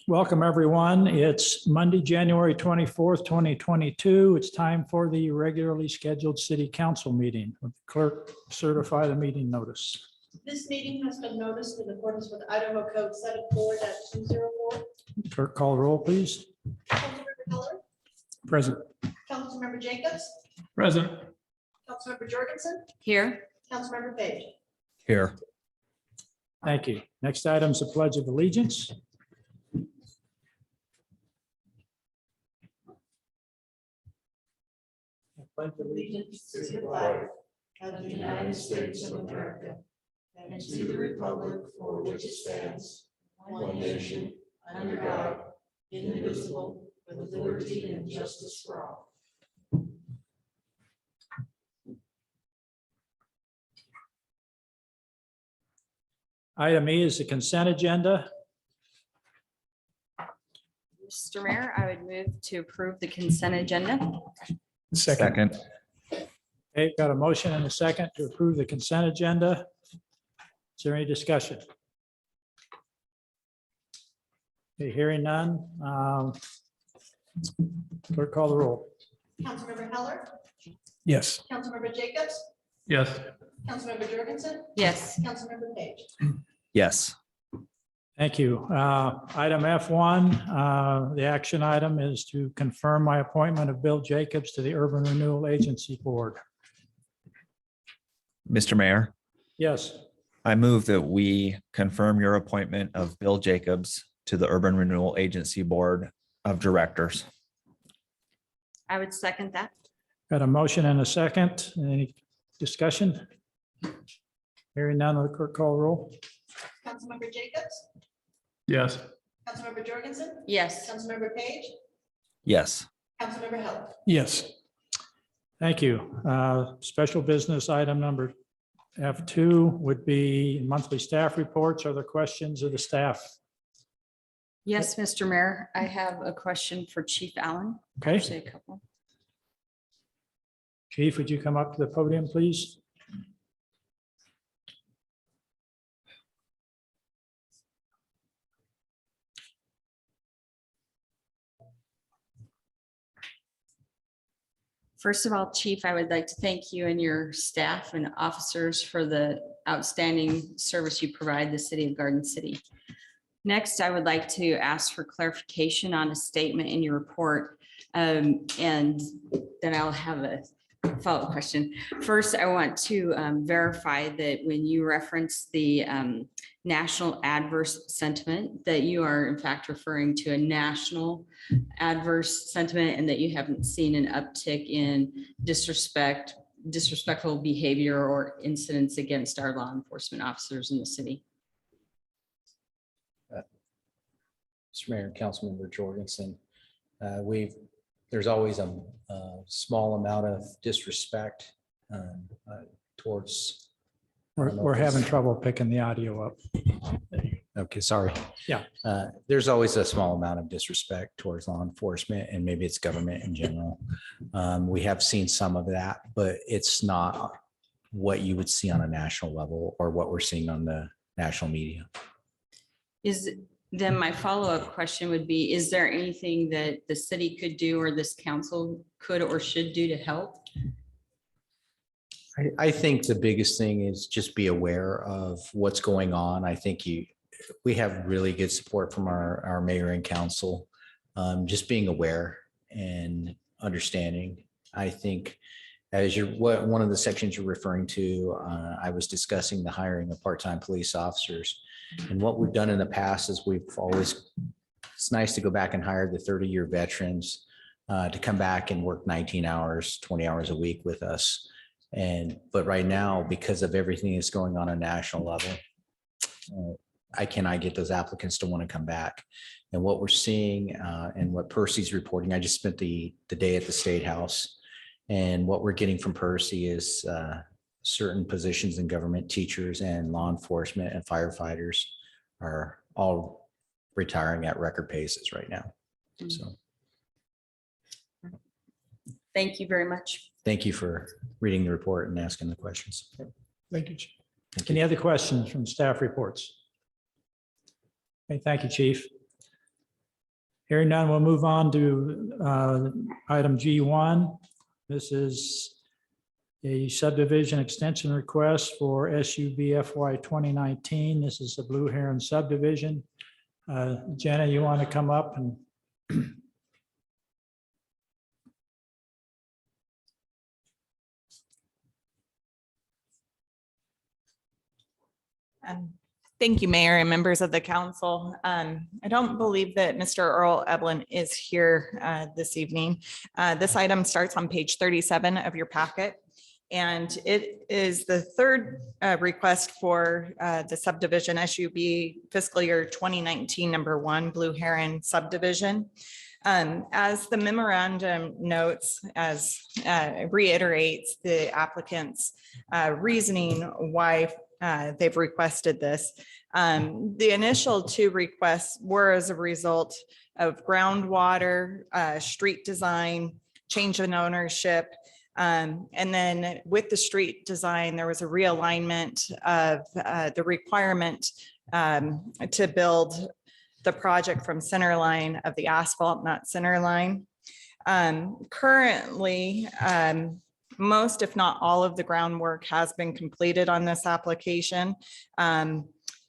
Welcome, everyone. It's Monday, January 24th, 2022. It's time for the regularly scheduled city council meeting. Would the Clerk certify the meeting notice? This meeting has been noticed in accordance with Idaho Code 74-204. Clerk, call the roll, please. Councilmember Heller, Present. Councilmember Jacobs, Present. Councilmember Jorgensen, Here. Councilmember Page. Here. Thank you. Next item is the Pledge of Allegiance. Allegiance to the flag of the United States of America and to the republic for which it stands, one nation, under God, indivisible, with liberty and justice for all. Item E is the consent agenda. Mr. Mayor, I would move to approve the consent agenda. Second. Okay, got a motion and a second to approve the consent agenda. Is there any discussion? Okay, hearing none. Clerk, call the roll. Councilmember Heller, Yes. Councilmember Jacobs, Yes. Councilmember Jorgensen, Yes. Councilmember Page. Yes. Thank you. Item F1, the action item is to confirm my appointment of Bill Jacobs to the Urban Renewal Agency Board. Mr. Mayor, Yes. I move that we confirm your appointment of Bill Jacobs to the Urban Renewal Agency Board of Directors. I would second that. Got a motion and a second. Any discussion? Hearing none, the clerk call the roll. Councilmember Jacobs, Yes. Councilmember Jorgensen, Yes. Councilmember Page, Yes. Councilmember Heller. Yes. Thank you. Special business item number F2 would be monthly staff reports. Are there questions of the staff? Yes, Mr. Mayor, I have a question for Chief Allen. Okay. Actually, a couple. Chief, would you come up to the podium, please? First of all, Chief, I would like to thank you and your staff and officers for the outstanding service you provide the city of Garden City. Next, I would like to ask for clarification on a statement in your report, and then I'll have a follow-up question. First, I want to verify that when you reference the national adverse sentiment, that you are in fact referring to a national adverse sentiment and that you haven't seen an uptick in disrespectful behavior or incidents against our law enforcement officers in the city. Mr. Mayor, Councilmember Jorgensen, there's always a small amount of disrespect towards. We're having trouble picking the audio up. Okay, sorry. Yeah. There's always a small amount of disrespect towards law enforcement, and maybe it's government in general. We have seen some of that, but it's not what you would see on a national level or what we're seeing on the national media. Then my follow-up question would be, is there anything that the city could do or this council could or should do to help? I think the biggest thing is just be aware of what's going on. I think we have really good support from our mayor and council. Just being aware and understanding. I think as one of the sections you're referring to, I was discussing the hiring of part-time police officers. And what we've done in the past is it's nice to go back and hire the 30-year veterans to come back and work 19 hours, 20 hours a week with us. But right now, because of everything that's going on a national level, I cannot get those applicants to want to come back. And what we're seeing and what Percy's reporting, I just spent the day at the State House, and what we're getting from Percy is certain positions in government, teachers and law enforcement and firefighters are all retiring at record paces right now. So Thank you very much. thank you for reading the report and asking the questions. Thank you, Chief. Any other questions from staff reports? Okay, thank you, Chief. Hearing none, we'll move on to item G1. This is a subdivision extension request for SUB FY 2019. This is the Blue Heron subdivision. Jenna, you want to come up and Thank you, Mayor and members of the council. I don't believe that Mr. Earl Eblin is here this evening. This item starts on page 37 of your packet. And it is the third request for the subdivision SUB fiscal year 2019 #1 Blue Heron subdivision. As the memorandum notes, as reiterates the applicant's reasoning why they've requested this. The initial two requests were as a result of groundwater, street design, change in ownership. And then with the street design, there was a realignment of the requirement to build the project from center line of the asphalt, not center line. Currently, most, if not all, of the groundwork has been completed on this application. And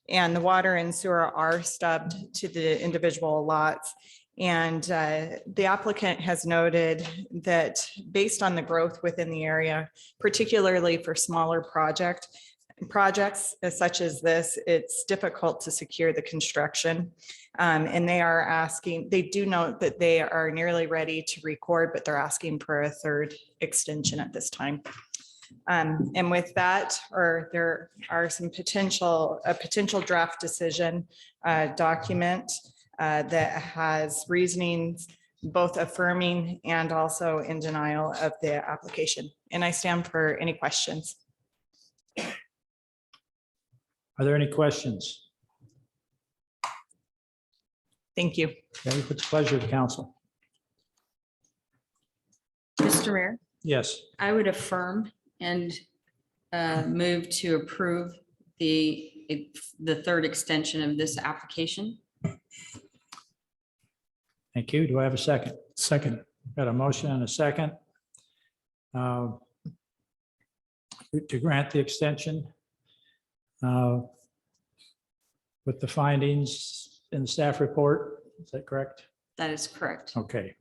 the water and sewer are stubbed to the individual lots. And the applicant has noted that based on the growth within the area, particularly for smaller projects such as this, it's difficult to secure the construction. And they do note that they are nearly ready to record, but they're asking for a third extension at this time. And with that, there are a potential draft decision document that has reasonings both affirming and also in denial of the application. And I stand for any questions. are there any questions? Thank you. Okay, what's the pleasure of the council? Mr. Mayor, Yes, I would affirm and move to approve the third extension of this application. thank you. Do I have a second? Second. Got a motion and a second to grant the extension with the findings in the staff report. Is that correct? That is correct. Okay.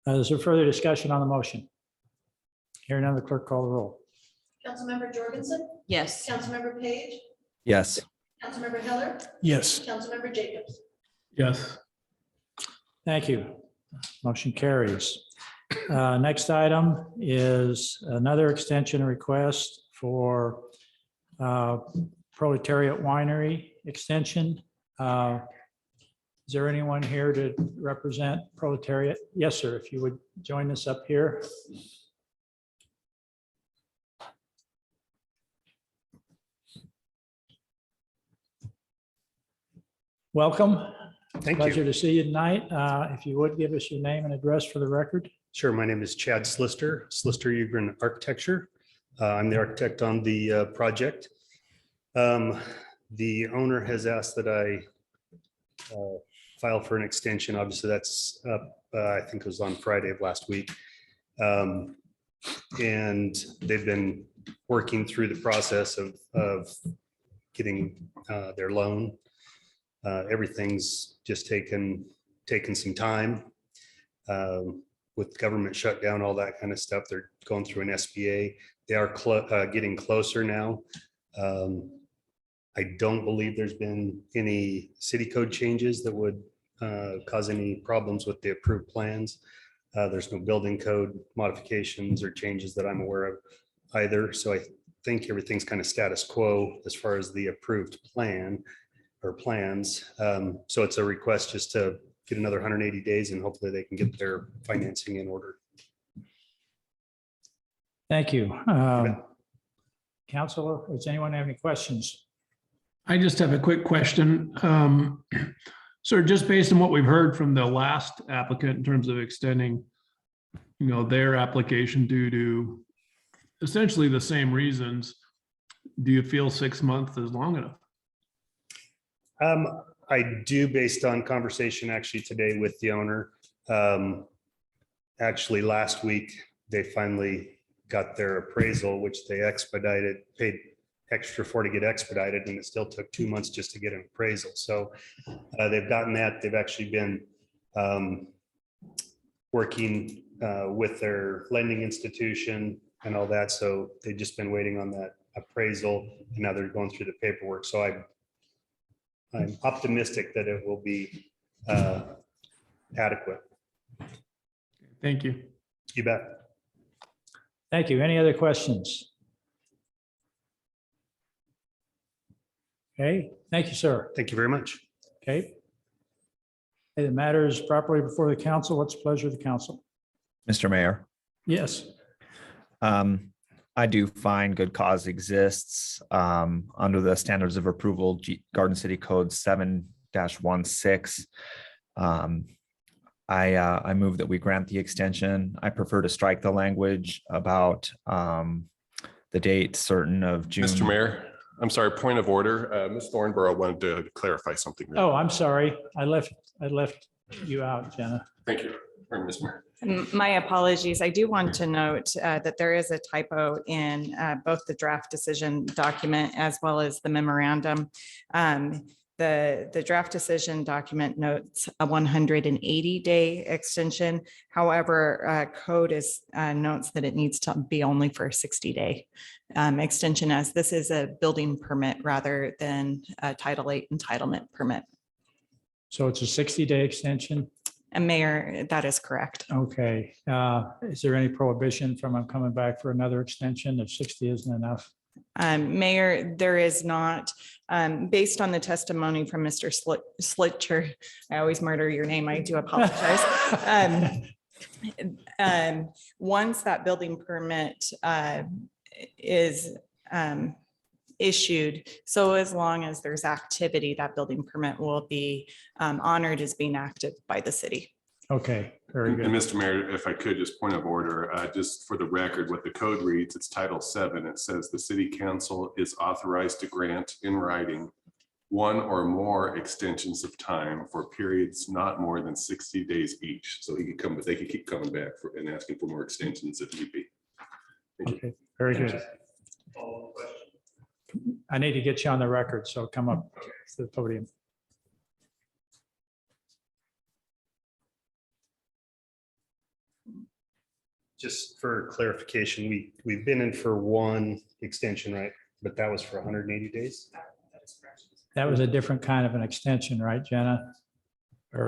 Is there further discussion on the motion? Hearing none, the clerk call the roll. Councilmember Jorgensen, Yes. Councilmember Page, Yes. Councilmember Heller, Yes. Councilmember Jacobs. Yes. Thank you. Motion carries. Next item is another extension request for Proletariat Winery extension. Is there anyone here to represent Proletariat? Yes, sir. If you would join us up here. Welcome. Thank Pleasure you. to see you tonight. If you would give us your name and address for the record. Sure. My name is Chad Slister, Ugrin Architecture. I'm the architect on the project. The owner has asked that I file for an extension. Obviously, that's up, I think it was on Friday of last week. And they've been working through the process of getting their loan. Everything's just taken some time. With government shutdown, all that kind of stuff, they're going through an SBA. They are getting closer now. I don't believe there's been any city code changes that would cause any problems with the approved plans. There's no building code modifications or changes that I'm aware of either. So I think everything's kind of status quo as far as the approved plan or plans. So it's a request just to get another 180 days and hopefully they can get their financing in order. Thank you. Counselor, does anyone have any questions? I just have a quick question. Sir, just based on what we've heard from the last applicant in terms of extending, their application due to essentially the same reasons, do you feel 6 months is long enough? I do, based on conversation actually today with the owner. Actually, last week, they finally got their appraisal, which they expedited, paid extra for to get expedited, and it still took 2 months just to get an appraisal. So they've gotten that. They've actually been working with their lending institution and all that. So they've just been waiting on that appraisal, and now they're going through the paperwork. So I'm optimistic that it will be adequate. Thank you. You bet. Thank you. Any other questions? Okay, thank you, sir. Thank you very much. Okay. Okay, the matter is properly before the council. What's the pleasure of the council? Mr. Mayor, Yes. I do find good cause exists under the standards of approval, Garden City Code 7-16. I move that we grant the extension. I prefer to strike the language about the date certain of June. Mr. Mayor, I'm sorry, point of order. Ms. Thornborough wanted to clarify something. Oh, I'm sorry. I left you out, Jenna. Thank you, Ms. Mayor. My apologies. I do want to note that there is a typo in both the draft decision document as well as the memorandum. The draft decision document notes a 180-day extension. However, code notes that it needs to be only for a 60-day extension, as this is a building permit rather than a Title VIII entitlement permit. So it's a 60-day extension? And Mayor, that is correct. Okay. Is there any prohibition from them coming back for another extension if 60 isn't enough? Mayor, there is not, based on the testimony from Mr. Slitcher, I always murder your name, I do apologize. Once that building permit is issued, so as long as there's activity, that building permit will be honored as being active by the city. Okay, very And good. Mr. Mayor, if I could, just point of order, just for the record, what the code reads, it's Title VII. It says the city council is authorized to grant in writing one or more extensions of time for periods not more than 60 days each. So he could come, but they could keep coming back and asking for more extensions if need be. Thank you. Okay, very good. I need to get you on the record, so come up to the podium. Just for clarification, we've been in for one extension, right? But that was for 180 days? That was a different kind of an extension, right, Jenna? Or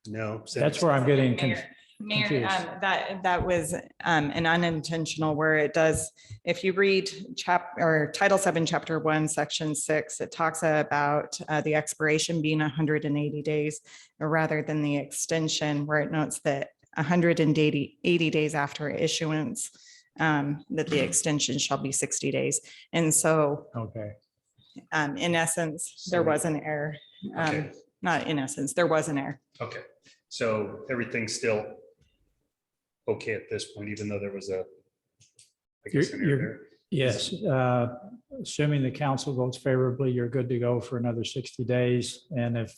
No. that's where I'm getting Mayor, confused. that was an unintentional where it does, if you read Title VII, Chapter 1, Section 6, it talks about the expiration being 180 days rather than the extension where it notes that 180 days after issuance, that the extension shall be 60 days. And so Okay, in essence, there was an error. Okay. Not in essence, there was an error. Okay, so everything's still okay at this point, even though there was a, I guess, an error there? yes. Assuming the council votes favorably, you're good to go for another 60 days. And if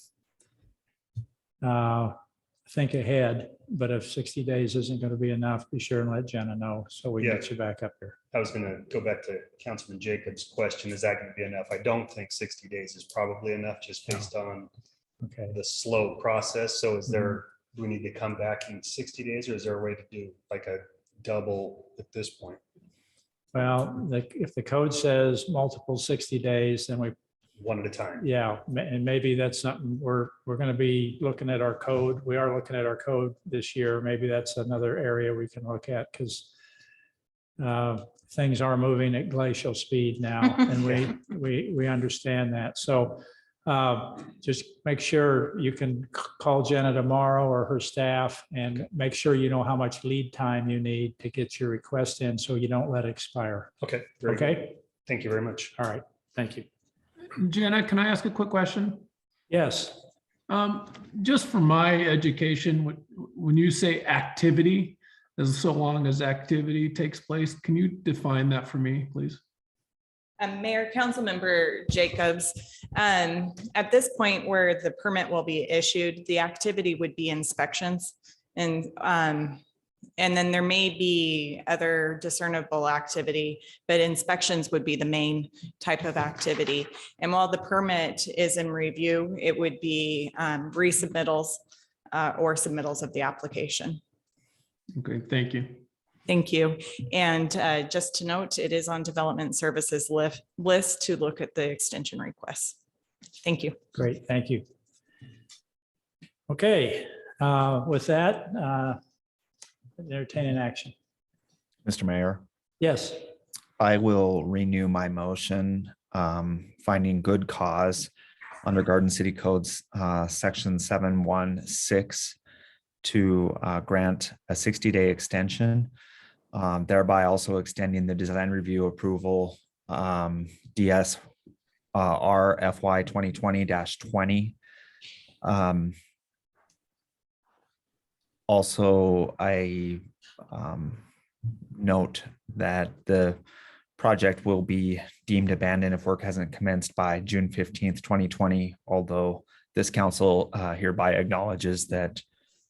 think ahead, but if 60 days isn't going to be enough, be sure and let Jenna know so we can get you back up here. I was gonna go back to Councilman Jacobs' question, is that gonna be enough? I don't think 60 days is probably enough, just based on Okay. the slow process. So is there, do we need to come back in 60 days, or is there a way to do like a double at this point? Well, if the code says multiple 60 days, then we, One at a time? yeah, and maybe that's something we're going to be looking at our code. We are looking at our code this year. Maybe that's another area we can look at because things are moving at glacial speed now, and we understand that. So just make sure you can call Jenna tomorrow or her staff and make sure you know how much lead time you need to get your request in so you don't let it expire. Okay. very good. Okay, Thank you very much. all right, thank you. Jenna, can I ask a quick question? Yes, Just for my education, when you say activity, as so long as activity takes place, can you define that for me, please? Mayor, Councilmember Jacobs, at this point where the permit will be issued, the activity would be inspections. And then there may be other discernible activity, but inspections would be the main type of activity. And while the permit is in review, it would be resubmittals or submittals of the application. Okay, thank you. Thank you. And just to note, it is on Development Services list to look at the extension requests. Thank you. Great, thank you. Okay, with that, entertain an action. Mr. Mayor, Yes, I will renew my motion, finding good cause under Garden City Codes, section 716 to grant a 60-day extension, thereby also extending the design review approval DS RFY 2020-20. Also, I note that the project will be deemed abandoned if work hasn't commenced by June 15th, 2020, although this council hereby acknowledges that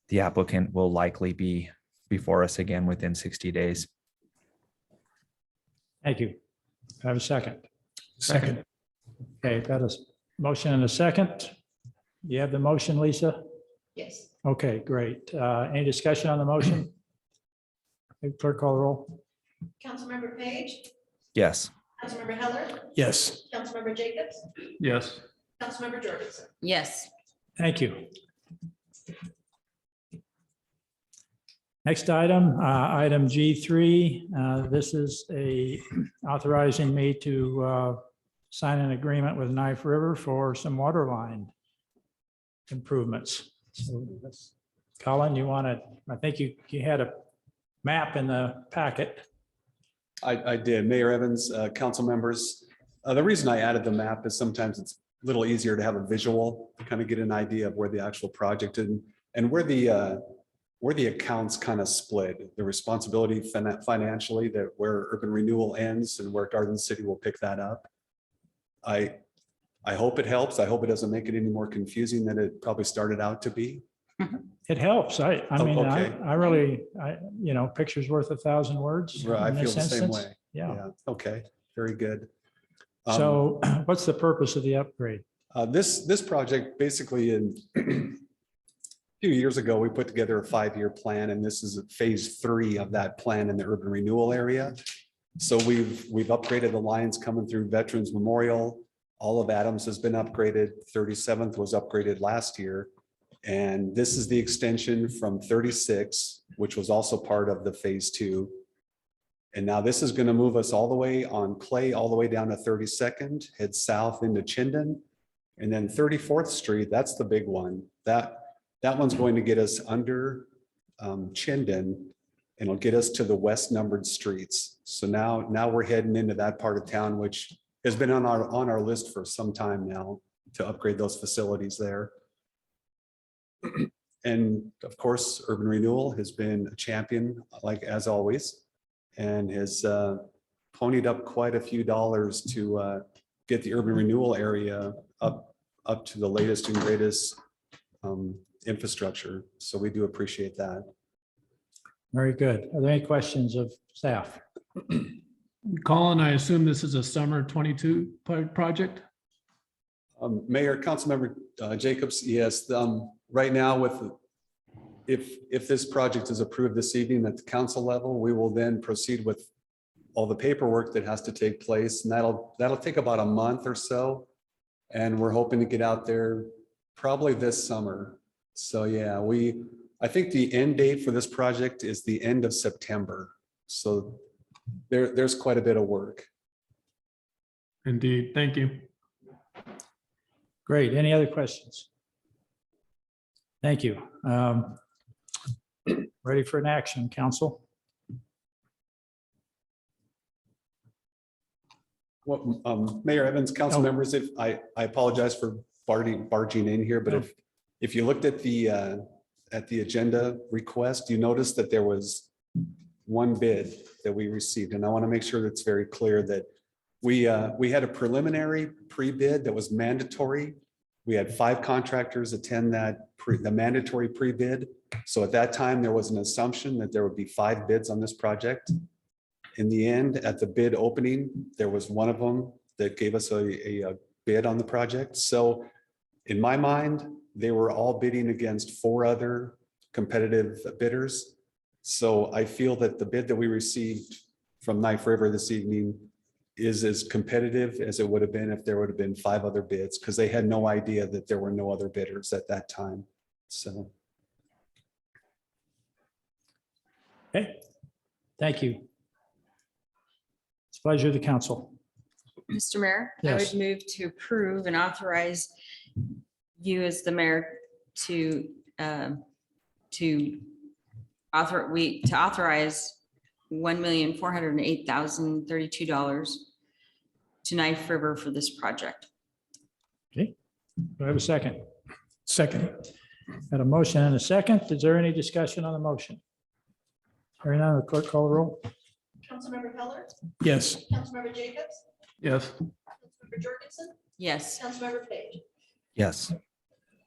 the applicant will likely be before us again within 60 days. thank you. I have a second. Second. Okay, got a motion and a second. You have the motion, Lisa? Yes. Okay, great. Any discussion on the motion? Hey, Clerk, call the roll. Councilmember Page, Yes. Councilmember Heller, Yes. Councilmember Jacobs, Yes. Councilmember Jorgensen. Yes. Thank you. Next item, item G3. This is authorizing me to sign an agreement with Knife River for some water line improvements. So, Colin, you want to, I think you had a map in the packet. I did. Mayor Evans, council members. The reason I added the map is sometimes it's a little easier to have a visual to kind of get an idea of where the actual project is and where the accounts kind of split, the responsibility financially, that where urban renewal ends and where Garden City will pick that up. I hope it helps. I hope it doesn't make it any more confusing than it probably started out to be. It helps. I mean, okay. I really, picture's worth 1,000 words. Right, I in feel this the same instance. way. Yeah. Okay, very good. So what's the purpose of the upgrade? This project basically a few years ago, we put together a 5-year plan, and this is phase 3 of that plan in the urban renewal area. So we've upgraded the lines coming through Veterans Memorial. All of Adams has been upgraded. 37th was upgraded last year. And this is the extension from 36, which was also part of the phase 2. And now this is going to move us all the way on Clay, all the way down to 32nd, head south into Chinden. And then 34th Street, that's the big one. That one's going to get us under Chinden, and it'll get us to the west numbered streets. So now we're heading into that part of town, which has been on our list for some time now to upgrade those facilities there. And of course, urban renewal has been a champion, like as always, and has ponied up quite a few dollars to get the urban renewal area up to the latest and greatest infrastructure. So we do appreciate that. Very good. Are there any questions of staff? Colin, I assume this is a summer 22 project? Mayor, Councilmember Jacobs, yes. Right now, if this project is approved this evening at the council level, we will then proceed with all the paperwork that has to take place, and that'll take about a month or so. And we're hoping to get out there probably this summer. So yeah, I think the end date for this project is the end of September. So there's quite a bit of work. Indeed. Thank you. Great. Any other questions? Thank you. Ready for an action, council? Well, Mayor Evans, council members, if I apologize for barging in here, but if you looked at the agenda request, you noticed that there was one bid that we received, and I want to make sure that it's very clear that We had a preliminary pre-bid that was mandatory. We had 5 contractors attend the mandatory pre-bid. So at that time, there was an assumption that there would be 5 bids on this project. In the end, at the bid opening, there was one of them that gave us a bid on the project. So in my mind, they were all bidding against 4 other competitive bidders. So I feel that the bid that we received from Knife River this evening is as competitive as it would have been if there would have been 5 other bids, because they had no idea that there were no other bidders at that time. So. Okay, thank you. It's a pleasure of the council. Mr. Mayor, I Yes. would move to approve and authorize you as the mayor to authorize $1,408,032 to Knife River for this project. Okay, do I have a second? Second. Got a motion and a second. Is there any discussion on the motion? Hearing none, the clerk call the roll. Councilmember Heller, Yes. Councilmember Jacobs, Yes. Councilmember Jorgensen, Yes, Councilmember Page. Yes.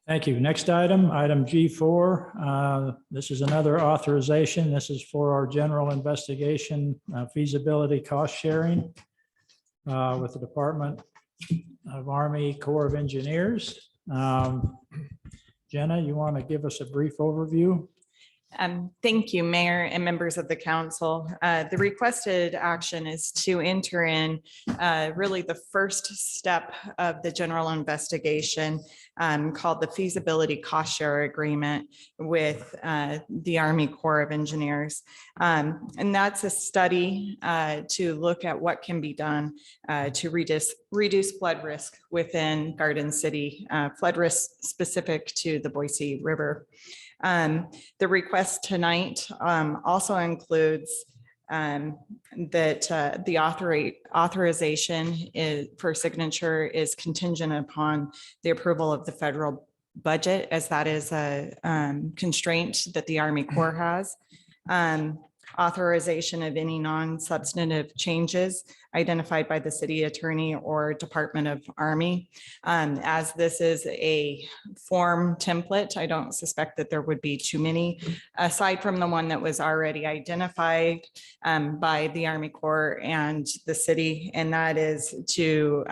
Thank you. Next item, item G4. This is another authorization. This is for our general investigation feasibility cost sharing with the Department of Army Corps of Engineers. Jenna, you want to give us a brief overview? Thank you, Mayor and members of the council. The requested action is to enter in really the first step of the general investigation called the feasibility cost share agreement with the Army Corps of Engineers. And that's a study to look at what can be done to reduce flood risk within Garden City, flood risk specific to the Boise River. The request tonight also includes that the authorization for signature is contingent upon the approval of the federal budget, as that is a constraint that the Army Corps has. Authorization of any non-substantive changes identified by the city attorney or Department of Army. As this is a form template, I don't suspect that there would be too many, aside from the one that was already identified by the Army Corps and the city, and that is to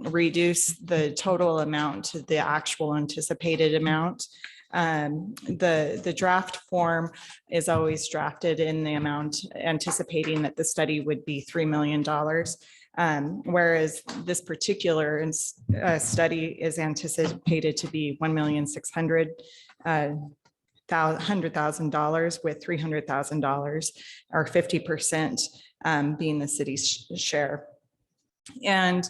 reduce the total amount to the actual anticipated amount. The draft form is always drafted in the amount anticipating that the study would be $3 million. Whereas this particular study is anticipated to be $1,600,000 with $300,000 or 50% being the city's share. And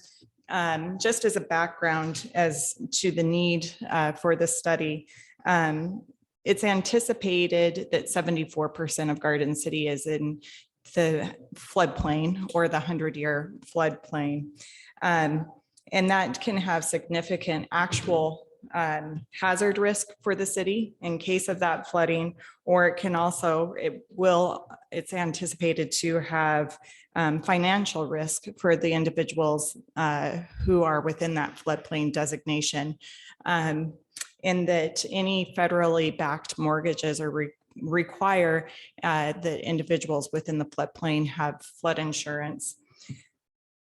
just as a background as to the need for this study, it's anticipated that 74% of Garden City is in the floodplain or the 100-year floodplain. And that can have significant actual hazard risk for the city in case of that flooding, or it can also, it's anticipated to have financial risk for the individuals who are within that floodplain designation. In that any federally backed mortgages are require that individuals within the floodplain have flood insurance.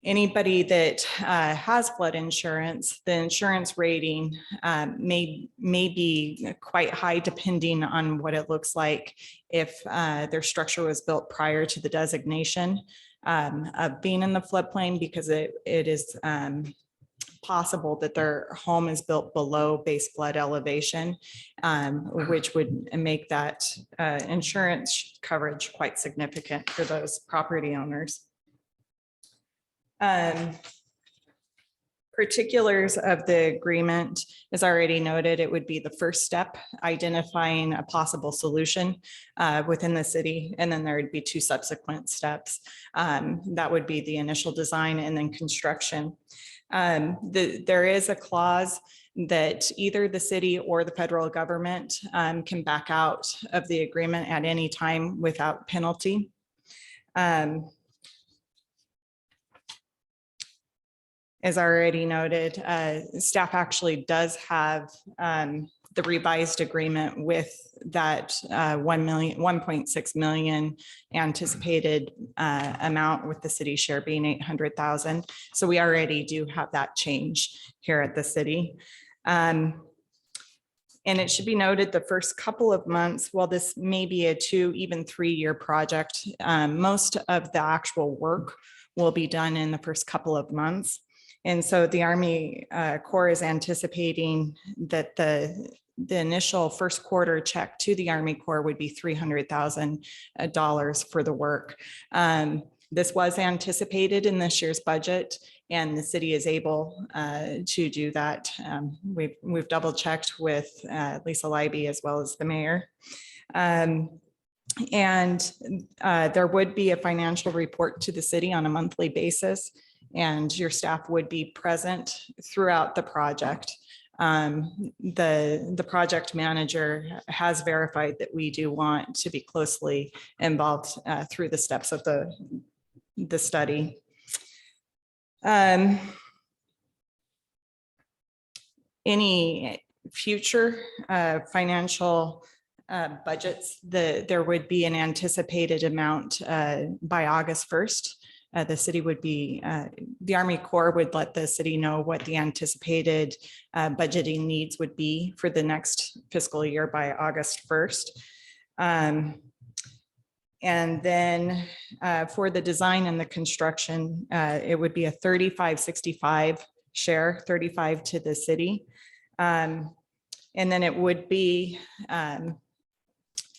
Anybody that has flood insurance, the insurance rating may be quite high depending on what it looks like if their structure was built prior to the designation of being in the floodplain, because it is possible that their home is built below base flood elevation, which would make that insurance coverage quite significant for those property owners. Particulars of the agreement, as already noted, it would be the first step, identifying a possible solution within the city, and then there would be 2 subsequent steps. That would be the initial design and then construction. There is a clause that either the city or the federal government can back out of the agreement at any time without penalty. As already noted, staff actually does have the revised agreement with that 1.6 million anticipated amount, with the city share being 800,000. So we already do have that change here at the city. And it should be noted, the first couple of months, while this may be a 2, even 3-year project, most of the actual work will be done in the first couple of months. And so the Army Corps is anticipating that the initial first quarter check to the Army Corps would be $300,000 for the work. This was anticipated in this year's budget, and the city is able to do that. We've double checked with Lisa Leiby as well as the mayor. And there would be a financial report to the city on a monthly basis, and your staff would be present throughout the project. The project manager has verified that we do want to be closely involved through the steps of the study. Any future financial budgets, there would be an anticipated amount by August 1st. The city would be, the Army Corps would let the city know what the anticipated budgeting needs would be for the next fiscal year by August 1st. And then for the design and the construction, it would be a 35-65 share, 35 to the city. And then it would be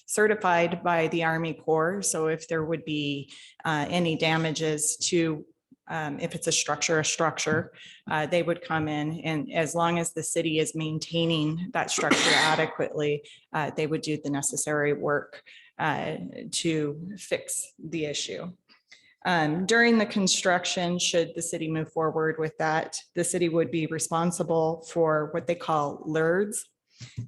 certified by the Army Corps. So if there would be any damages to, if it's a structure, they would come in, and as long as the city is maintaining that structure adequately, they would do the necessary work to fix the issue. During the construction, should the city move forward with that, the city would be responsible for what they call LERDs,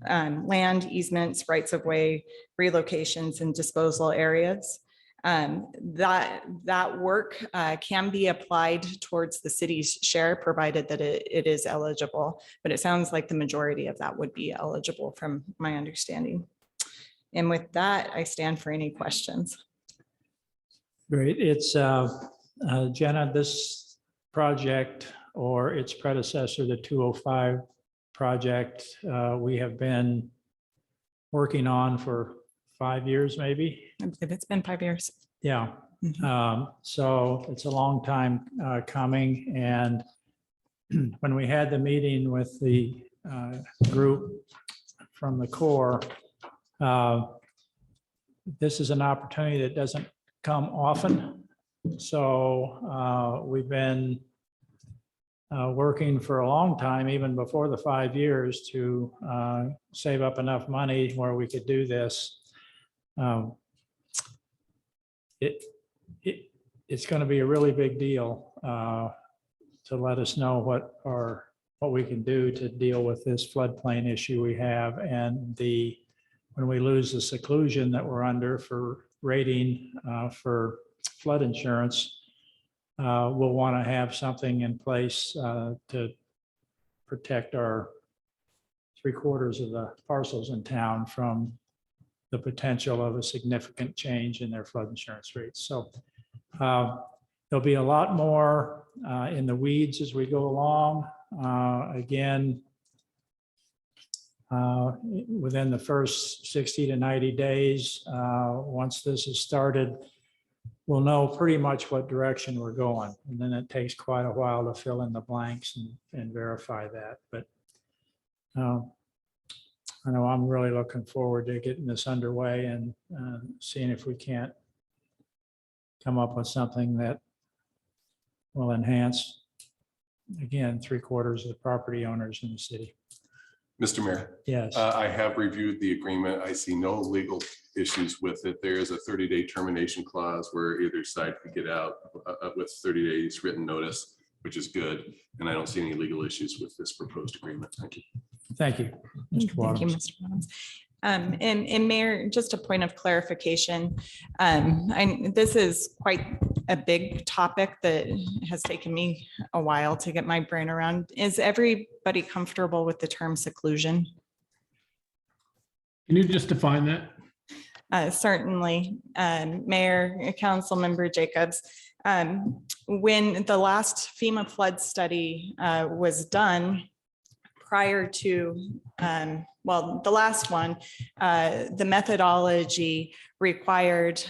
land easements, rights of way, relocations, and disposal areas. That work can be applied towards the city's share, provided that it is eligible. But it sounds like the majority of that would be eligible from my understanding. And with that, I stand for any questions. Great. It's Jenna, this project or its predecessor, the 205 project, we have been working on for 5 years, maybe. If it's been 5 years. Yeah. So it's a long time coming. And when we had the meeting with the group from the Corps, this is an opportunity that doesn't come often. So we've been working for a long time, even before the 5 years, to save up enough money where we could do this. It's going to be a really big deal to let us know what we can do to deal with this floodplain issue we have, and when we lose the seclusion that we're under for rating for flood insurance. We'll want to have something in place to protect our 3/4 of the parcels in town from the potential of a significant change in their flood insurance rates. So there'll be a lot more in the weeds as we go along. Again, within the first 60 to 90 days, once this is started, we'll know pretty much what direction we're going. And then it takes quite a while to fill in the blanks and verify that. But I know I'm really looking forward to getting this underway and seeing if we can't come up with something that will enhance, again, 3/4 of the property owners in the city. Mr. Mayor, Yes. I have reviewed the agreement. I see no legal issues with it. There is a 30-day termination clause where either side could get out with 30 days written notice, which is good. And I don't see any legal issues with this proposed agreement. Thank you. Thank you, Mr. Thank you, Wadums. Mr. Wadums. And Mayor, just a point of clarification. This is quite a big topic that has taken me a while to get my brain around. Is everybody comfortable with the term seclusion? Can you just define that? Certainly, Mayor, Councilmember Jacobs. When the last FEMA flood study was done prior to, well, the last one, the methodology required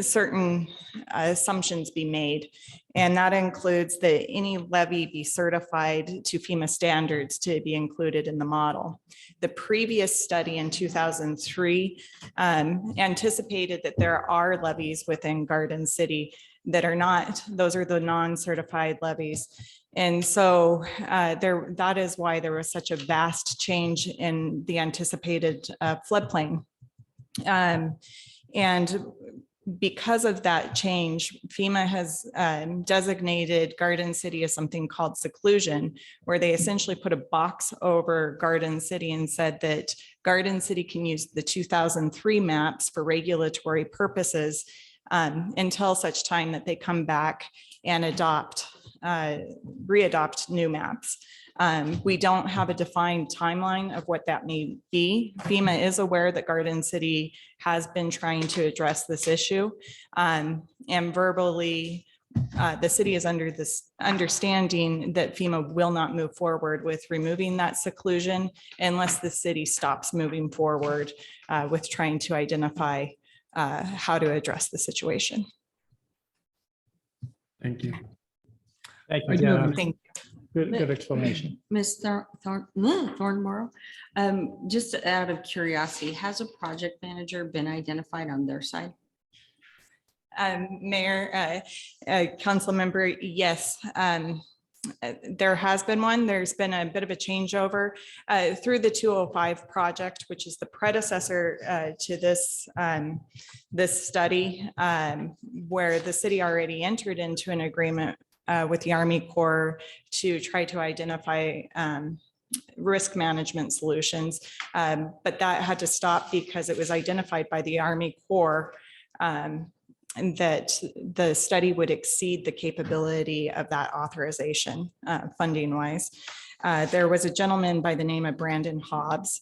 certain assumptions be made. And that includes that any levy be certified to FEMA standards to be included in the model. The previous study in 2003 anticipated that there are levies within Garden City that are not, those are the non-certified levies. And so that is why there was such a vast change in the anticipated floodplain. And because of that change, FEMA has designated Garden City as something called seclusion, where they essentially put a box over Garden City and said that Garden City can use the 2003 maps for regulatory purposes until such time that they come back and re-adopt new maps. We don't have a defined timeline of what that may be. FEMA is aware that Garden City has been trying to address this issue. And verbally, the city is under this understanding that FEMA will not move forward with removing that seclusion unless the city stops moving forward with trying to identify how to address the situation. Thank you. I Thank do you. have Jenna. a- Thank Good explanation. Ms. Thornborough, just out of curiosity, has a project manager been identified on their side? Mayor, council member, yes. There has been one. There's been a bit of a changeover through the 205 project, which is the predecessor to this study, where the city already entered into an agreement with the Army Corps to try to identify risk management solutions. But that had to stop because it was identified by the Army Corps that the study would exceed the capability of that authorization funding wise. There was a gentleman by the name of Brandon Hobbs,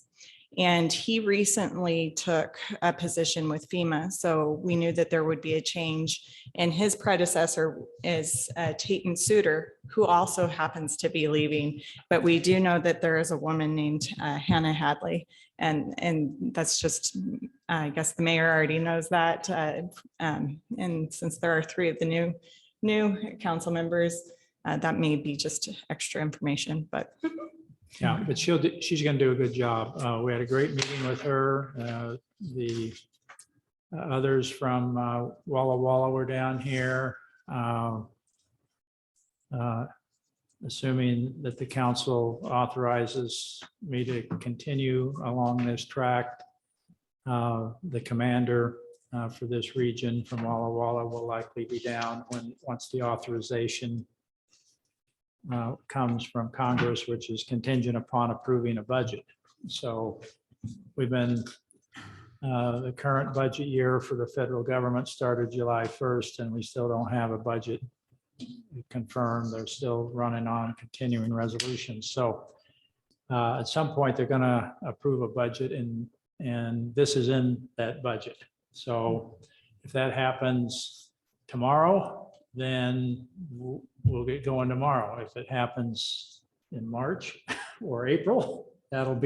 and he recently took a position with FEMA. So we knew that there would be a change, and his predecessor is Tatum Suter, who also happens to be leaving. But we do know that there is a woman named Hannah Hadley. And that's just, I guess the mayor already knows that. And since there are 3 of the new council members, that may be just extra information, but. Yeah, but she's going to do a good job. We had a great meeting with her. The others from Walla Walla were down here. Assuming that the council authorizes me to continue along this track, the commander for this region from Walla Walla will likely be down once the authorization comes from Congress, which is contingent upon approving a budget. So we've been, the current budget year for the federal government started July 1st, and we still don't have a budget confirmed. They're still running on continuing resolutions. So at some point, they're going to approve a budget, and this is in that budget. So if that happens tomorrow, then we'll get going tomorrow. If it happens in March or April, that'll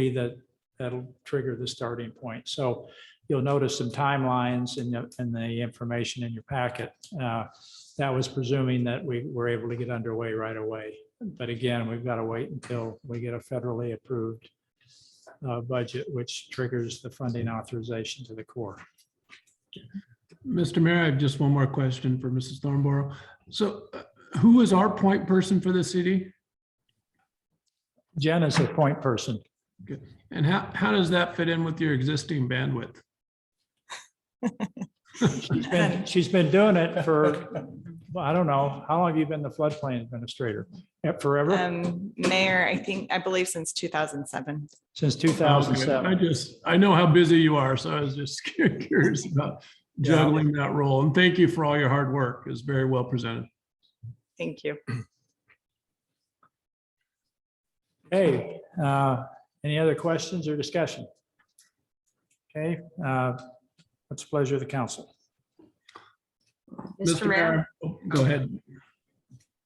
trigger the starting point. So you'll notice some timelines in the information in your packet. That was presuming that we were able to get underway right away. But again, we've got to wait until we get a federally approved budget, which triggers the funding authorization to the Corps. Mr. Mayor, I have just one more question for Mrs. Thornborough. So who is our point person for the city? Jen is a point person. Good. And how does that fit in with your existing bandwidth? She's been doing it for, I don't know, how long have you been the floodplain administrator? Forever? Mayor, I believe since 2007. Since 2007. I know how busy you are, so I was just curious about juggling that role. And thank you for all your hard work. It's very well presented. Thank you. Hey, any other questions or discussion? Okay, what's the pleasure of the council? Mr. Mayor, Go ahead.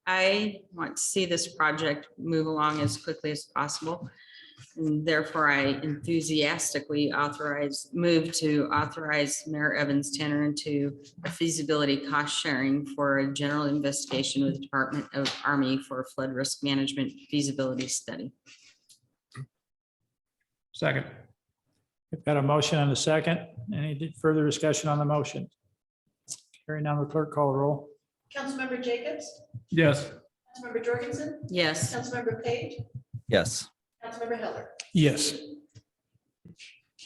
I want to see this project move along as quickly as possible. And therefore, I enthusiastically move to authorize Mayor Evans to enter into a feasibility cost sharing for a general investigation with the Department of Army for a flood risk management feasibility study. Second. We've got a motion and a second. Any further discussion on the motion? Hearing none, the clerk call the roll. Councilmember Jacobs, Yes. Councilmember Jorgensen, Yes. Councilmember Page, Yes. Councilmember Heller. Yes.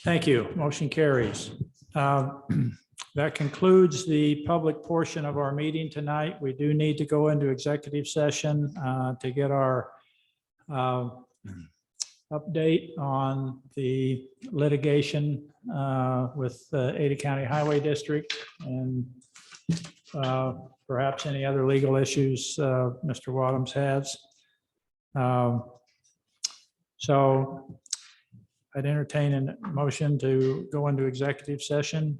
Thank you. Motion carries. That concludes the public portion of our meeting tonight. We do need to go into executive session to get our update on the litigation with Ada County Highway District and perhaps any other legal issues Mr. Wadums has. So I'd entertain a motion to go into executive session.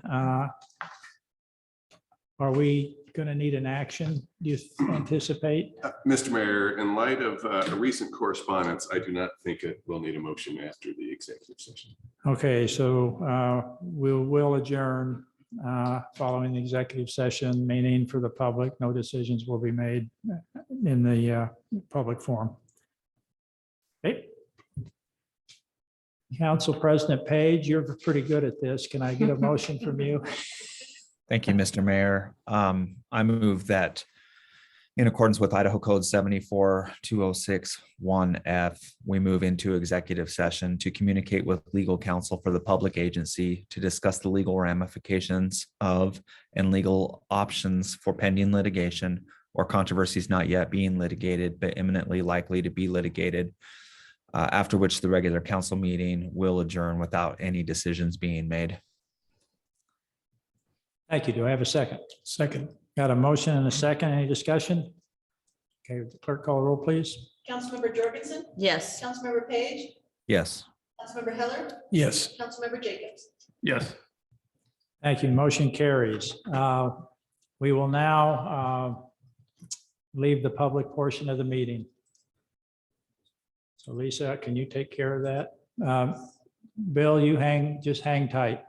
Are we going to need an action, do you anticipate? Mr. Mayor, in light of a recent correspondence, I do not think it will need a motion after the executive session. Okay, so we will adjourn following the executive session, meaning for the public, no decisions will be made in the public forum. Okay. Council President Page, you're pretty good at this. Can I get a motion from you? Thank you, Mr. Mayor. I move that in accordance with Idaho Code 74-206-1F, we move into executive session to communicate with legal counsel for the public agency to discuss the legal ramifications of and legal options for pending litigation or controversies not yet being litigated, but imminently likely to be litigated, after which the regular council meeting will adjourn without any decisions being made. Thank you. Do I have a second? Second. Got a motion and a second. Any discussion? Okay, clerk call the roll, please. Councilmember Jorgensen, Yes. Councilmember Page, Yes. Councilmember Heller, Yes. Councilmember Jacobs. Yes. Thank you. Motion carries. We will now leave the public portion of the meeting. So Lisa, can you take care of that? Bill, you just hang tight.